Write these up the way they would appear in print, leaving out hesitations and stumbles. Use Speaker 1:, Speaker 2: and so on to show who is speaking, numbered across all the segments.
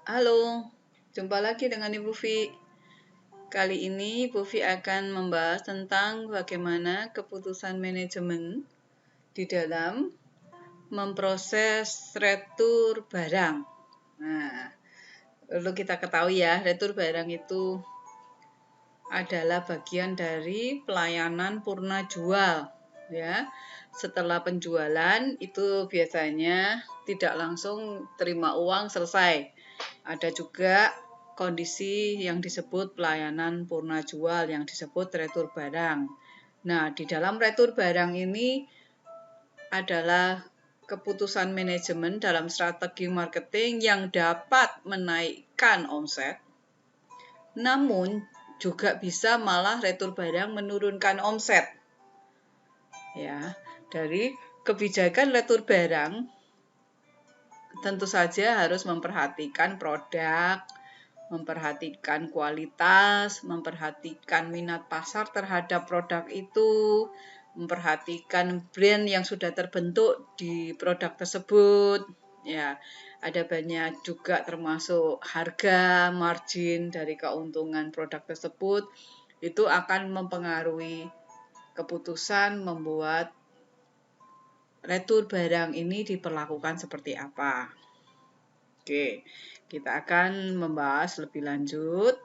Speaker 1: Halo, jumpa lagi dengan Ibu Vi. Kali ini Ibu Vi akan membahas tentang bagaimana keputusan manajemen di dalam memproses retur barang. Nah, perlu kita ketahui ya, retur barang itu adalah bagian dari pelayanan purna jual. Ya, setelah penjualan itu biasanya tidak langsung terima uang selesai. Ada juga kondisi yang disebut pelayanan purna jual yang disebut retur barang. Nah, di dalam retur barang ini adalah keputusan manajemen dalam strategi marketing yang dapat menaikkan omset, namun juga bisa malah retur barang menurunkan omset. Ya, dari kebijakan retur barang tentu saja harus memperhatikan produk, memperhatikan kualitas, memperhatikan minat pasar terhadap produk itu, memperhatikan brand yang sudah terbentuk di produk tersebut. Ya, ada banyak juga termasuk harga, margin dari keuntungan produk tersebut. Itu akan mempengaruhi keputusan membuat retur barang ini diperlakukan seperti apa. Oke, kita akan membahas lebih lanjut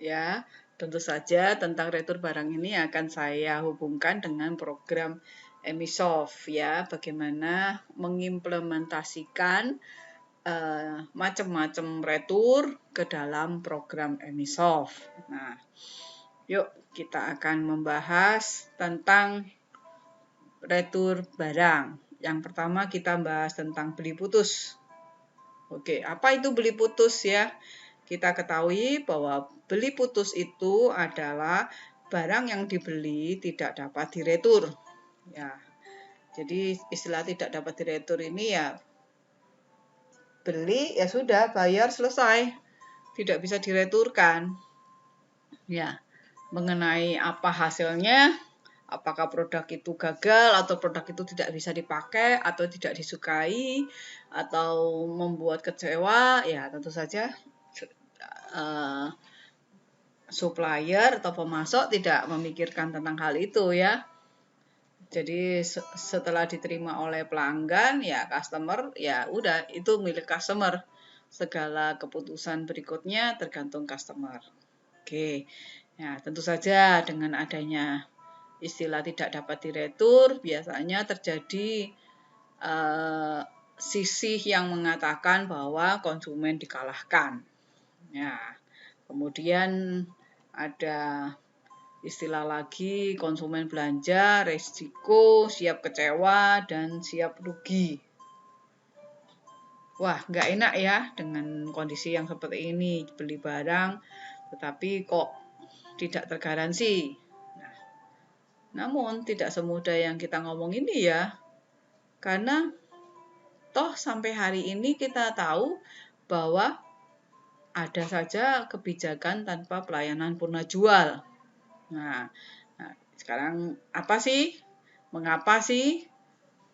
Speaker 1: ya. Tentu saja tentang retur barang ini akan saya hubungkan dengan program Emisoft ya, bagaimana mengimplementasikan macam-macam retur ke dalam program Emisoft. Nah, yuk kita akan membahas tentang retur barang. Yang pertama kita bahas tentang beli putus. Oke, apa itu beli putus ya? Kita ketahui bahwa beli putus itu adalah barang yang dibeli tidak dapat diretur. Ya, jadi istilah tidak dapat diretur ini ya beli ya sudah bayar selesai, tidak bisa direturkan. Ya, mengenai apa hasilnya, apakah produk itu gagal atau produk itu tidak bisa dipakai atau tidak disukai atau membuat kecewa, ya tentu saja supplier atau pemasok tidak memikirkan tentang hal itu ya. Jadi setelah diterima oleh pelanggan ya customer ya udah itu milik customer. Segala keputusan berikutnya tergantung customer. Oke. Ya, tentu saja dengan adanya istilah tidak dapat diretur biasanya terjadi sisi yang mengatakan bahwa konsumen dikalahkan. Ya. Kemudian ada istilah lagi konsumen belanja, resiko, siap kecewa, dan siap rugi. Wah, nggak enak ya dengan kondisi yang seperti ini. Beli barang, tetapi kok tidak tergaransi. Nah, namun tidak semudah yang kita ngomong ini ya. Karena toh sampai hari ini kita tahu bahwa ada saja kebijakan tanpa pelayanan purna jual. Nah, sekarang apa sih? Mengapa sih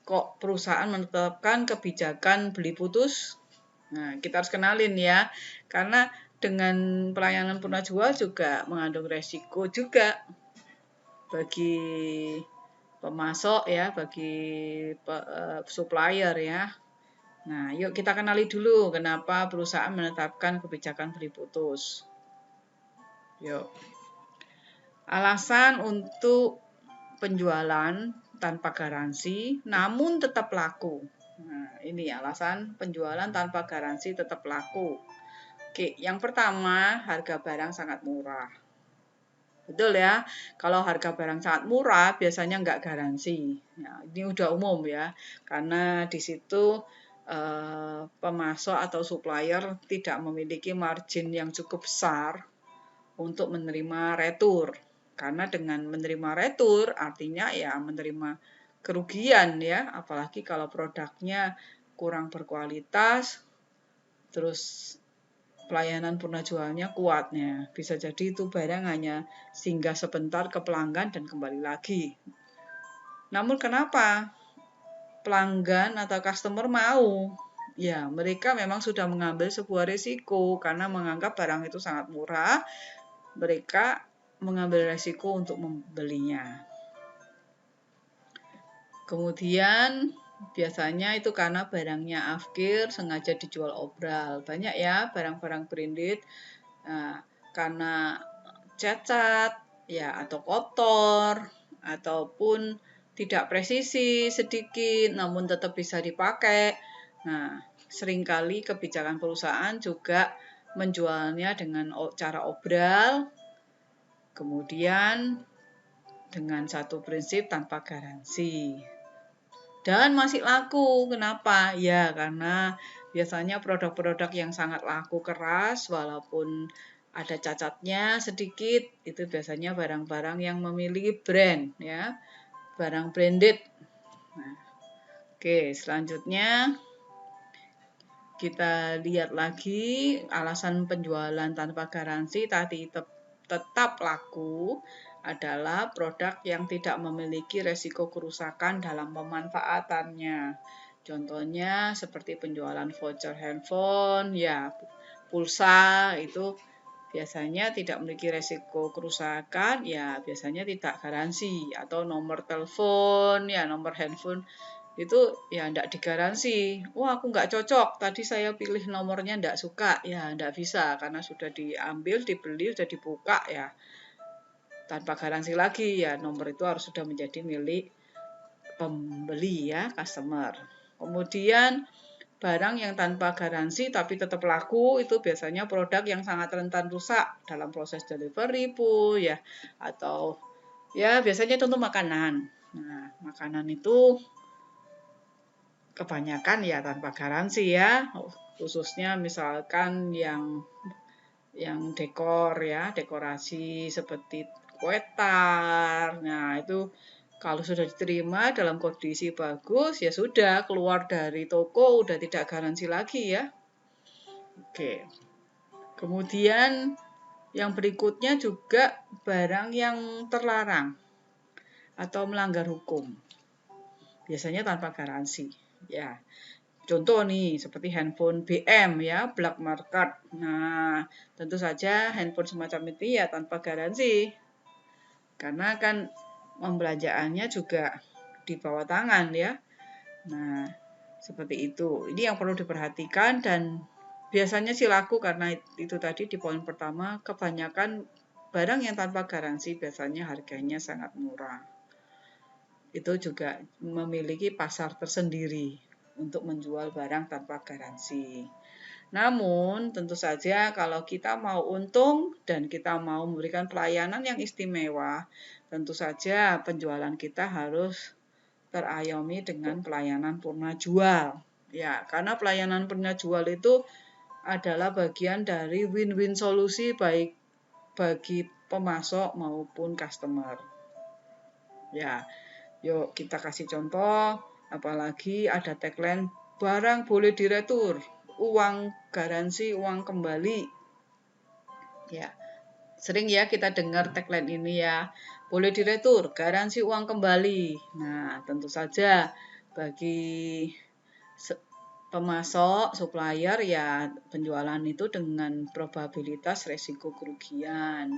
Speaker 1: kok perusahaan menetapkan kebijakan beli putus? Nah, kita harus kenalin ya. Karena dengan pelayanan purna jual juga mengandung resiko juga bagi pemasok ya, bagi supplier ya. Nah, yuk kita kenali dulu kenapa perusahaan menetapkan kebijakan beli putus. Yuk. Alasan untuk penjualan tanpa garansi namun tetap laku. Nah, ini alasan penjualan tanpa garansi tetap laku. Oke, yang pertama, harga barang sangat murah. Betul ya, kalau harga barang sangat murah biasanya nggak garansi. Nah, ini udah umum ya, karena di situ pemasok atau supplier tidak memiliki margin yang cukup besar untuk menerima retur. Karena dengan menerima retur artinya ya menerima kerugian ya, apalagi kalau produknya kurang berkualitas, terus pelayanan purna jualnya kuatnya. Bisa jadi itu barang hanya singgah sebentar ke pelanggan dan kembali lagi. Namun kenapa pelanggan atau customer mau Ya, mereka memang sudah mengambil sebuah risiko karena menganggap barang itu sangat murah, mereka mengambil risiko untuk membelinya. Kemudian biasanya itu karena barangnya afkir sengaja dijual obral. Banyak ya barang-barang branded karena cacat ya atau kotor ataupun tidak presisi sedikit namun tetap bisa dipakai. Nah, seringkali kebijakan perusahaan juga menjualnya dengan cara obral, kemudian dengan satu prinsip tanpa garansi. Dan masih laku. Kenapa? Ya, karena biasanya produk-produk yang sangat laku keras, walaupun ada cacatnya sedikit, itu biasanya barang-barang yang memiliki brand, ya, barang branded. Nah, oke, selanjutnya kita lihat lagi alasan penjualan tanpa garansi tadi tetap laku adalah produk yang tidak memiliki resiko kerusakan dalam pemanfaatannya. Contohnya seperti penjualan voucher handphone, ya pulsa itu biasanya tidak memiliki resiko kerusakan, ya biasanya tidak garansi. Atau nomor telepon, ya nomor handphone itu ya tidak digaransi. Wah, aku nggak cocok, tadi saya pilih nomornya nggak suka, ya nggak bisa karena sudah diambil, dibeli, sudah dibuka ya tanpa garansi lagi, ya nomor itu harus sudah menjadi milik pembeli ya, customer. Kemudian barang yang tanpa garansi tapi tetap laku itu biasanya produk yang sangat rentan rusak dalam proses delivery pun ya, atau ya biasanya itu untuk makanan. Nah, makanan itu kebanyakan ya tanpa garansi ya, khususnya misalkan yang dekor ya, dekorasi seperti kue tar. Nah, itu kalau sudah diterima dalam kondisi bagus ya sudah keluar dari toko udah tidak garansi lagi ya. Oke. Kemudian yang berikutnya juga barang yang terlarang atau melanggar hukum. Biasanya tanpa garansi. Ya. Contoh nih, seperti handphone BM ya, black market. Nah, tentu saja handphone semacam itu ya tanpa garansi. Karena kan pembelanjaannya juga di bawah tangan ya. Nah, seperti itu. Ini yang perlu diperhatikan dan biasanya sih laku karena itu tadi di poin pertama, kebanyakan barang yang tanpa garansi biasanya harganya sangat murah. Itu juga memiliki pasar tersendiri untuk menjual barang tanpa garansi. Namun, tentu saja kalau kita mau untung dan kita mau memberikan pelayanan yang istimewa, tentu saja penjualan kita harus terayomi dengan pelayanan purna jual. Ya, karena pelayanan purna jual itu adalah bagian dari win-win solusi baik bagi pemasok maupun customer. Ya, yuk kita kasih contoh, apalagi ada tagline barang boleh diretur, uang garansi, uang kembali. Ya, sering ya kita dengar tagline ini ya, boleh diretur, garansi uang kembali. Nah, tentu saja bagi pemasok, supplier ya penjualan itu dengan probabilitas resiko kerugian.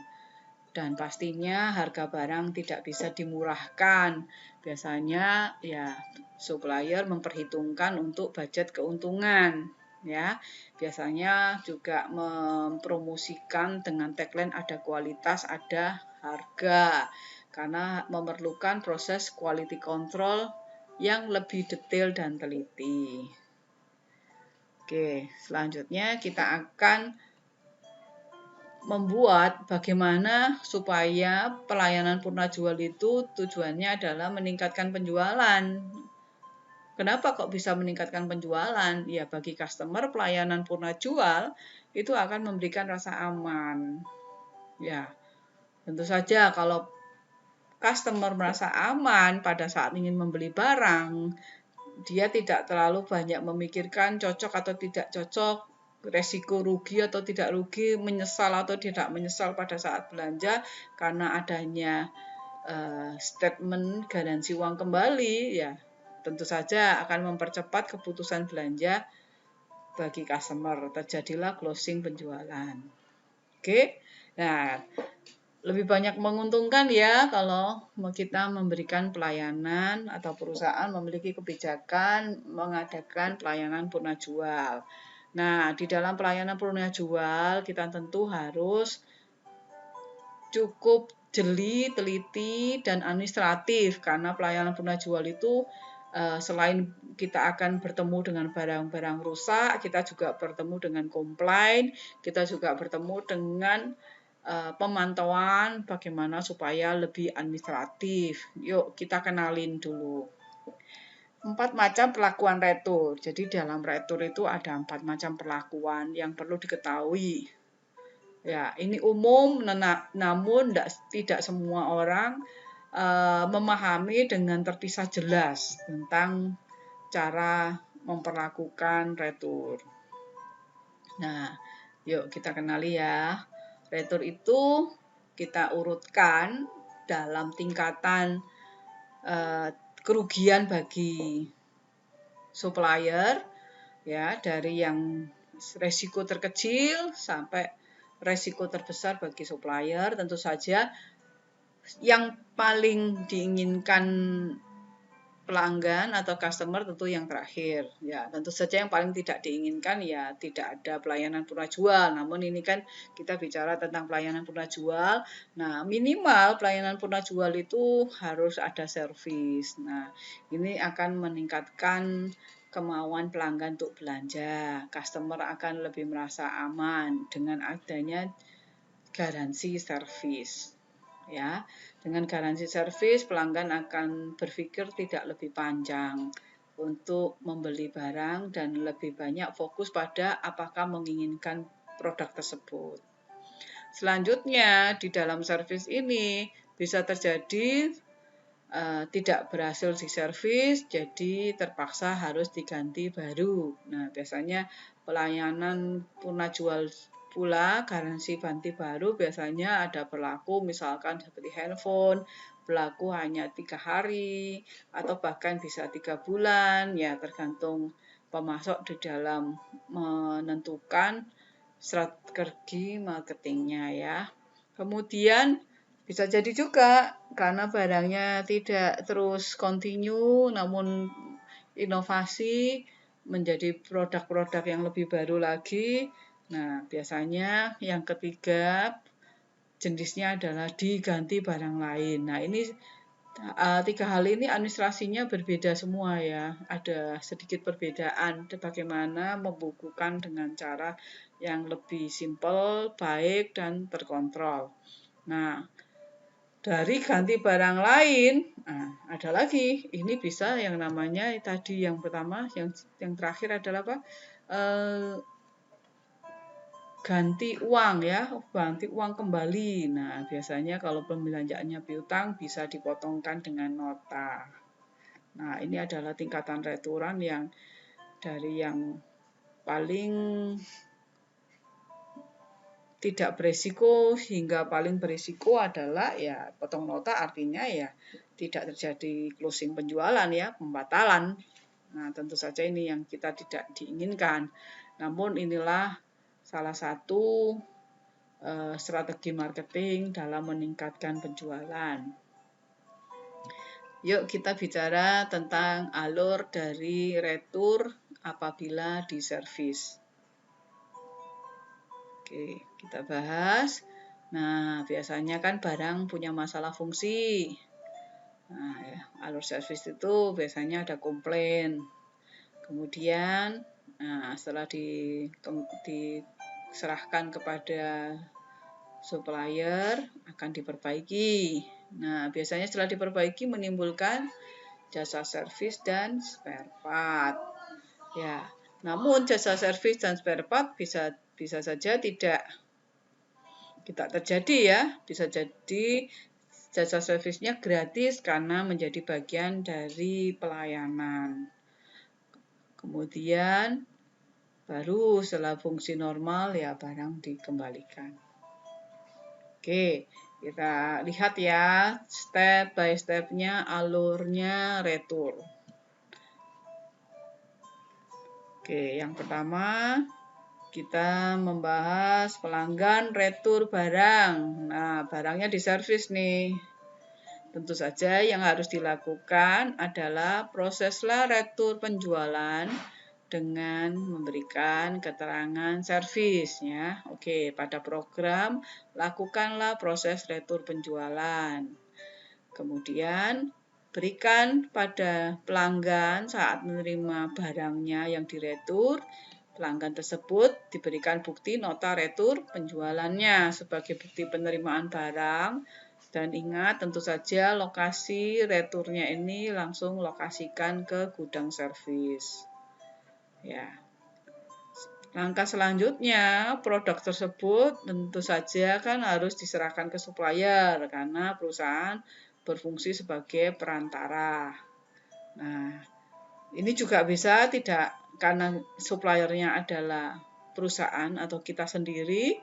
Speaker 1: Dan pastinya harga barang tidak bisa dimurahkan. Biasanya ya supplier memperhitungkan untuk budget keuntungan ya. Biasanya juga mempromosikan dengan tagline ada kualitas, ada harga karena memerlukan proses quality control yang lebih detail dan teliti. Oke, selanjutnya kita akan membuat bagaimana supaya pelayanan purna jual itu tujuannya adalah meningkatkan penjualan. Kenapa kok bisa meningkatkan penjualan? Ya bagi customer pelayanan purna jual itu akan memberikan rasa aman. Ya, tentu saja kalau customer merasa aman pada saat ingin membeli barang, dia tidak terlalu banyak memikirkan cocok atau tidak cocok, resiko rugi atau tidak rugi, menyesal atau tidak menyesal pada saat belanja karena adanya statement garansi uang kembali, ya tentu saja akan mempercepat keputusan belanja bagi customer, terjadilah closing penjualan. Oke. Nah, lebih banyak menguntungkan ya kalau kita memberikan pelayanan atau perusahaan memiliki kebijakan mengadakan pelayanan purna jual. Nah, di dalam pelayanan purna jual kita tentu harus cukup jeli, teliti, dan administratif karena pelayanan purna jual itu selain kita akan bertemu dengan barang-barang rusak, kita juga bertemu dengan komplain, kita juga bertemu dengan pemantauan bagaimana supaya lebih administratif. Yuk kita kenalin dulu. 4 macam perlakuan retur. Jadi dalam retur itu ada 4 macam perlakuan yang perlu diketahui. Ya, ini umum, namun tidak semua orang memahami dengan terpisah jelas tentang cara memperlakukan retur. Nah, yuk kita kenali ya. Retur itu kita urutkan dalam tingkatan kerugian bagi supplier, ya, dari yang resiko terkecil sampai resiko terbesar bagi supplier. Tentu saja yang paling diinginkan pelanggan atau customer tentu yang terakhir. Ya, tentu saja yang paling tidak diinginkan ya tidak ada pelayanan purna jual. Namun ini kan kita bicara tentang pelayanan purna jual. Nah, minimal pelayanan purna jual itu harus ada servis. Nah, ini akan meningkatkan kemauan pelanggan untuk belanja. Customer akan lebih merasa aman dengan adanya garansi servis. Ya, dengan garansi servis pelanggan akan berpikir tidak lebih panjang untuk membeli barang dan lebih banyak fokus pada apakah menginginkan produk tersebut. Selanjutnya di dalam servis ini bisa terjadi tidak berhasil diservis, jadi terpaksa harus diganti baru. Nah, biasanya pelayanan purna jual pula garansi ganti baru biasanya ada berlaku misalkan seperti handphone berlaku hanya 3 hari atau bahkan bisa 3 bulan, ya tergantung pemasok di dalam menentukan strategi marketingnya ya. Kemudian bisa jadi juga karena barangnya tidak terus continue namun inovasi menjadi produk-produk yang lebih baru lagi. Nah, biasanya yang ketiga jenisnya adalah diganti barang lain. Nah, ini 3 hal ini administrasinya berbeda semua ya. Ada sedikit perbedaan bagaimana membukukan dengan cara yang lebih simpel, baik, dan terkontrol. Nah, dari ganti barang lain, ada lagi. Ini bisa yang namanya tadi yang pertama, yang terakhir adalah apa? Ganti uang ya, ganti uang kembali. Nah, biasanya kalau pembelanjaannya piutang bisa dipotongkan dengan nota. Nah, ini adalah tingkatan returan yang dari yang paling tidak beresiko hingga paling beresiko adalah ya potong nota, artinya ya tidak terjadi closing penjualan ya, pembatalan. Nah, tentu saja ini yang kita tidak diinginkan. Namun inilah salah satu strategi marketing dalam meningkatkan penjualan. Yuk kita bicara tentang alur dari retur apabila diservis. Oke, kita bahas. Nah, biasanya kan barang punya masalah fungsi. Nah, ya, alur servis itu biasanya ada komplain. Kemudian, setelah diserahkan kepada supplier akan diperbaiki. Nah, biasanya setelah diperbaiki menimbulkan jasa servis dan spare part. Ya, namun jasa servis dan spare part bisa saja tidak terjadi ya. Bisa jadi jasa servisnya gratis karena menjadi bagian dari pelayanan. Kemudian baru setelah fungsi normal ya barang dikembalikan. Oke, kita lihat ya step by stepnya alurnya retur. Oke, yang pertama kita membahas pelanggan retur barang. Nah, barangnya diservis nih. Tentu saja yang harus dilakukan adalah proseslah retur penjualan dengan memberikan keterangan servis ya. Oke, pada program lakukanlah proses retur penjualan. Kemudian berikan pada pelanggan saat menerima barangnya yang diretur, pelanggan tersebut diberikan bukti nota retur penjualannya sebagai bukti penerimaan barang. Dan ingat, tentu saja lokasi returnya ini langsung lokasikan ke gudang servis. Ya. Langkah selanjutnya, produk tersebut tentu saja kan harus diserahkan ke supplier karena perusahaan berfungsi sebagai perantara. Nah, ini juga bisa tidak karena suppliernya adalah perusahaan atau kita sendiri.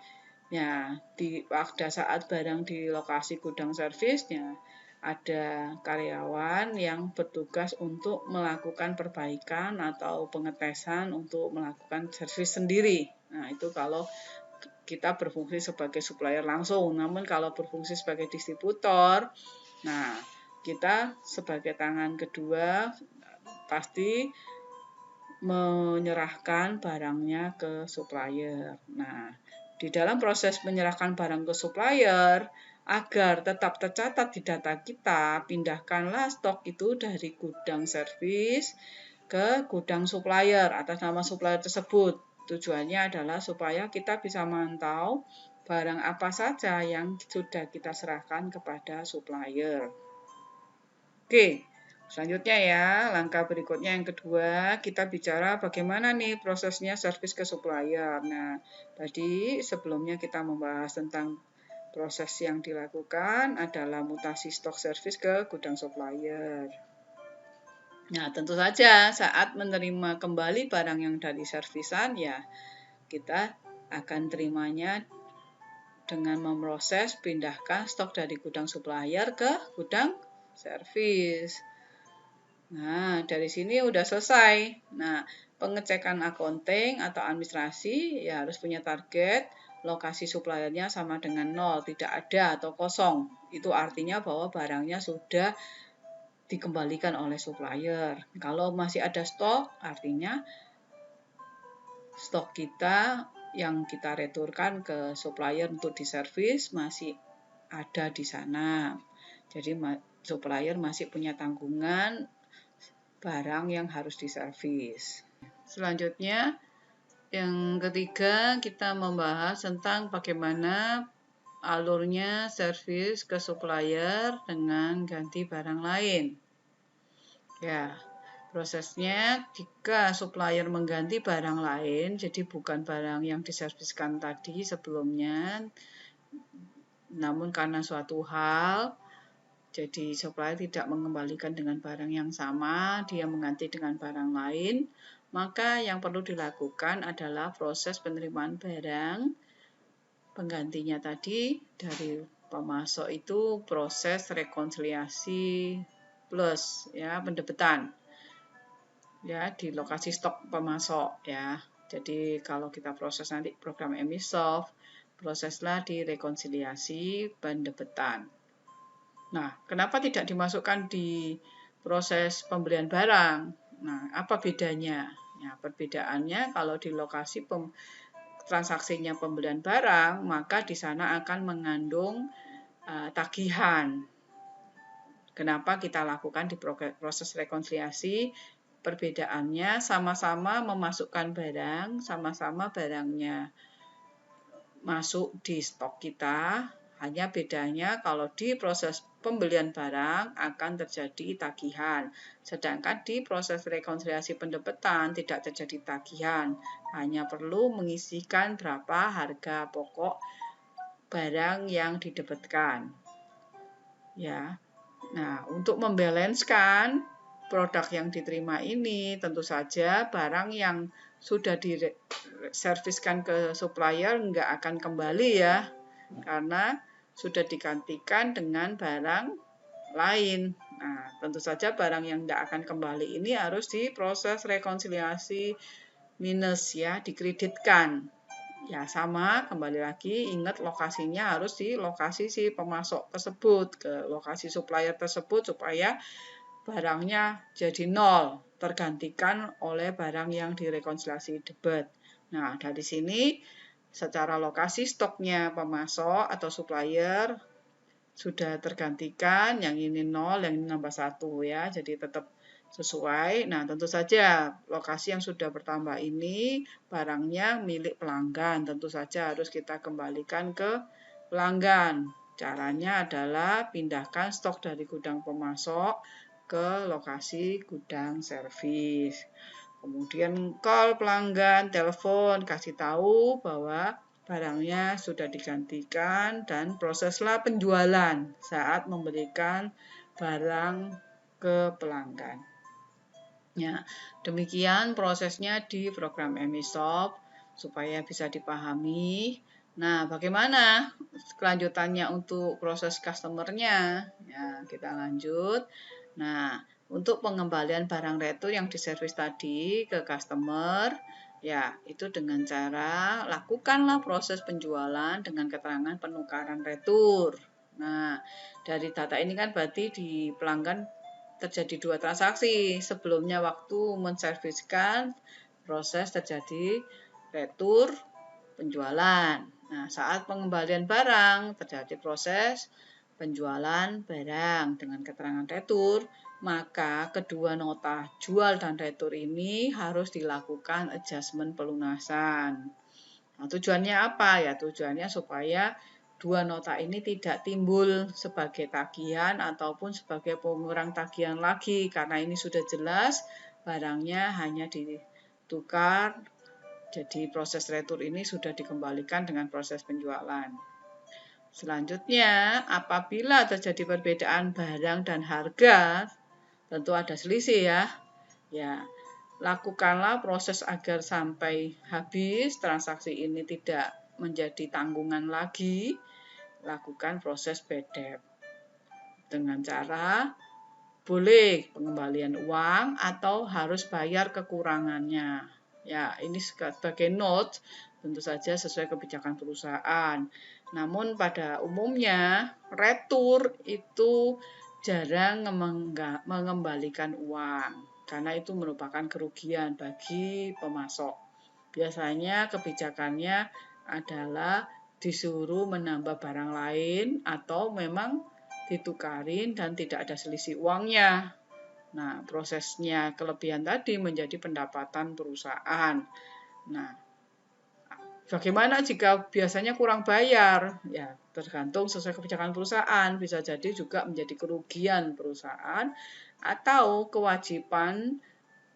Speaker 1: Ya, pada saat barang di lokasi gudang servisnya ada karyawan yang bertugas untuk melakukan perbaikan atau pengetesan untuk melakukan servis sendiri. Nah, itu kalau kita berfungsi sebagai supplier langsung. Namun kalau berfungsi sebagai distributor, nah kita sebagai tangan kedua pasti menyerahkan barangnya ke supplier. Nah, di dalam proses menyerahkan barang ke supplier, agar tetap tercatat di data kita, pindahkanlah stok itu dari gudang servis ke gudang supplier atas nama supplier tersebut. Tujuannya adalah supaya kita bisa mantau barang apa saja yang sudah kita serahkan kepada supplier. Oke, selanjutnya ya, langkah berikutnya yang kedua, kita bicara bagaimana nih prosesnya servis ke supplier. Nah, tadi sebelumnya kita membahas tentang proses yang dilakukan adalah mutasi stok servis ke gudang supplier. Nah, tentu saja saat menerima kembali barang yang dari servisan, ya kita akan terimanya dengan memproses pindahkan stok dari gudang supplier ke gudang servis. Nah, dari sini udah selesai. Nah, pengecekan accounting atau administrasi ya harus punya target lokasi suppliernya sama dengan 0, tidak ada atau kosong. Itu artinya bahwa barangnya sudah dikembalikan oleh supplier. Kalau masih ada stok, artinya stok kita yang kita returkan ke supplier untuk diservis masih ada di sana. Jadi supplier masih punya tanggungan barang yang harus diservis. Selanjutnya, yang ketiga kita membahas tentang bagaimana alurnya servis ke supplier dengan ganti barang lain. Ya, prosesnya jika supplier mengganti barang lain, jadi bukan barang yang diserviskan tadi sebelumnya, namun karena suatu hal, jadi supplier tidak mengembalikan dengan barang yang sama, dia mengganti dengan barang lain, maka yang perlu dilakukan adalah proses penerimaan barang penggantinya tadi dari pemasok itu proses rekonsiliasi plus ya pendebetan ya di lokasi stok pemasok ya. Jadi kalau kita proses nanti program Emisoft, proseslah di rekonsiliasi pendebetan. Nah, kenapa tidak dimasukkan di proses pembelian barang? Nah, apa bedanya? Ya, perbedaannya kalau di lokasi transaksinya pembelian barang, maka di sana akan mengandung tagihan. Kenapa kita lakukan di proses rekonsiliasi? Perbedaannya sama-sama memasukkan barang, sama-sama barangnya masuk di stok kita. Hanya bedanya kalau di proses pembelian barang akan terjadi tagihan. Sedangkan di proses rekonsiliasi pendebetan tidak terjadi tagihan. Hanya perlu mengisikan berapa harga pokok barang yang didebetkan. Ya. Nah, untuk membalanskan produk yang diterima ini, tentu saja barang yang sudah diserviskan ke supplier nggak akan kembali ya. Karena sudah digantikan dengan barang lain. Nah, tentu saja barang yang tidak akan kembali ini harus diproses rekonsiliasi minus ya, dikreditkan. Ya sama, kembali lagi ingat lokasinya harus di lokasi si pemasok tersebut, ke lokasi supplier tersebut supaya barangnya jadi nol, tergantikan oleh barang yang direkonsiliasi debit. Nah, dari sini secara lokasi stoknya pemasok atau supplier sudah tergantikan, yang ini nol, yang ini nambah 1 ya, jadi tetap sesuai. Nah, tentu saja lokasi yang sudah bertambah ini barangnya milik pelanggan, tentu saja harus kita kembalikan ke pelanggan. Caranya adalah pindahkan stok dari gudang pemasok ke lokasi gudang servis. Kemudian call pelanggan, telepon, kasih tahu bahwa barangnya sudah digantikan dan proseslah penjualan saat memberikan barang ke pelanggan. Ya, demikian prosesnya di program EmiShop supaya bisa dipahami. Nah, bagaimana kelanjutannya untuk proses customer-nya? Ya, kita lanjut. Nah, untuk pengembalian barang retur yang diservis tadi ke customer, ya itu dengan cara lakukanlah proses penjualan dengan keterangan penukaran retur. Nah, dari data ini kan berarti di pelanggan terjadi 2 transaksi. Sebelumnya waktu menserviskan, proses terjadi retur penjualan. Nah, saat pengembalian barang terjadi proses penjualan barang dengan keterangan retur, maka kedua nota jual dan retur ini harus dilakukan adjustment pelunasan. Nah, tujuannya apa? Ya, tujuannya supaya dua nota ini tidak timbul sebagai tagihan ataupun sebagai pengurang tagihan lagi, karena ini sudah jelas barangnya hanya ditukar, jadi proses retur ini sudah dikembalikan dengan proses penjualan. Selanjutnya, apabila terjadi perbedaan barang dan harga, tentu ada selisih ya. Ya, lakukanlah proses agar sampai habis transaksi ini tidak menjadi tanggungan lagi. Lakukan proses bad debt dengan cara boleh pengembalian uang atau harus bayar kekurangannya. Ya, ini sebagai note, tentu saja sesuai kebijakan perusahaan. Namun pada umumnya retur itu jarang mengembalikan uang karena itu merupakan kerugian bagi pemasok. Biasanya kebijakannya adalah disuruh menambah barang lain atau memang ditukarin dan tidak ada selisih uangnya. Nah, prosesnya kelebihan tadi menjadi pendapatan perusahaan. Nah, bagaimana jika biasanya kurang bayar? Ya, tergantung sesuai kebijakan perusahaan. Bisa jadi juga menjadi kerugian perusahaan atau kewajiban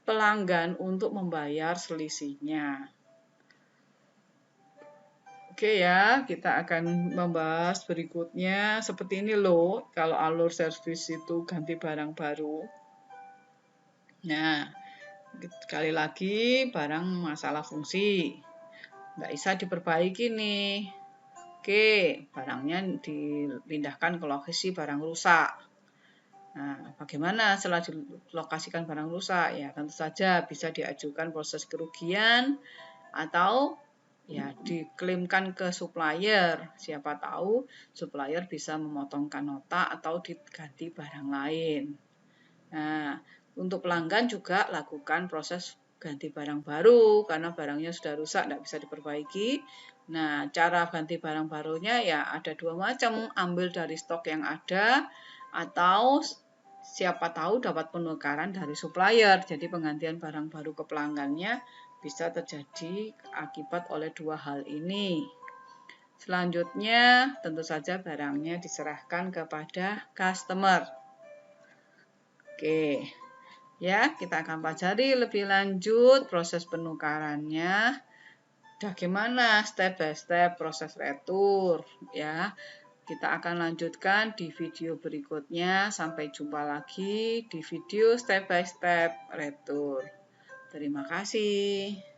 Speaker 1: pelanggan untuk membayar selisihnya. Oke ya, kita akan membahas berikutnya. Seperti ini loh, kalau alur servis itu ganti barang baru. Nah, sekali lagi barang masalah fungsi. Nggak bisa diperbaiki nih. Oke, barangnya dipindahkan ke lokasi barang rusak. Nah, bagaimana setelah dilokasikan barang rusak? Ya, tentu saja bisa diajukan proses kerugian atau ya diklaimkan ke supplier. Siapa tahu supplier bisa memotongkan nota atau diganti barang lain. Nah, untuk pelanggan juga lakukan proses ganti barang baru karena barangnya sudah rusak, tidak bisa diperbaiki. Nah, cara ganti barang barunya ya ada 2 macam, ambil dari stok yang ada atau siapa tahu dapat penukaran dari supplier. Jadi penggantian barang baru ke pelanggannya bisa terjadi akibat oleh 2 hal ini. Selanjutnya, tentu saja barangnya diserahkan kepada customer. Oke, ya kita akan pelajari lebih lanjut proses penukarannya. Bagaimana step by step proses retur, ya. Kita akan lanjutkan di video berikutnya. Sampai jumpa lagi di video step by step retur. Terima kasih.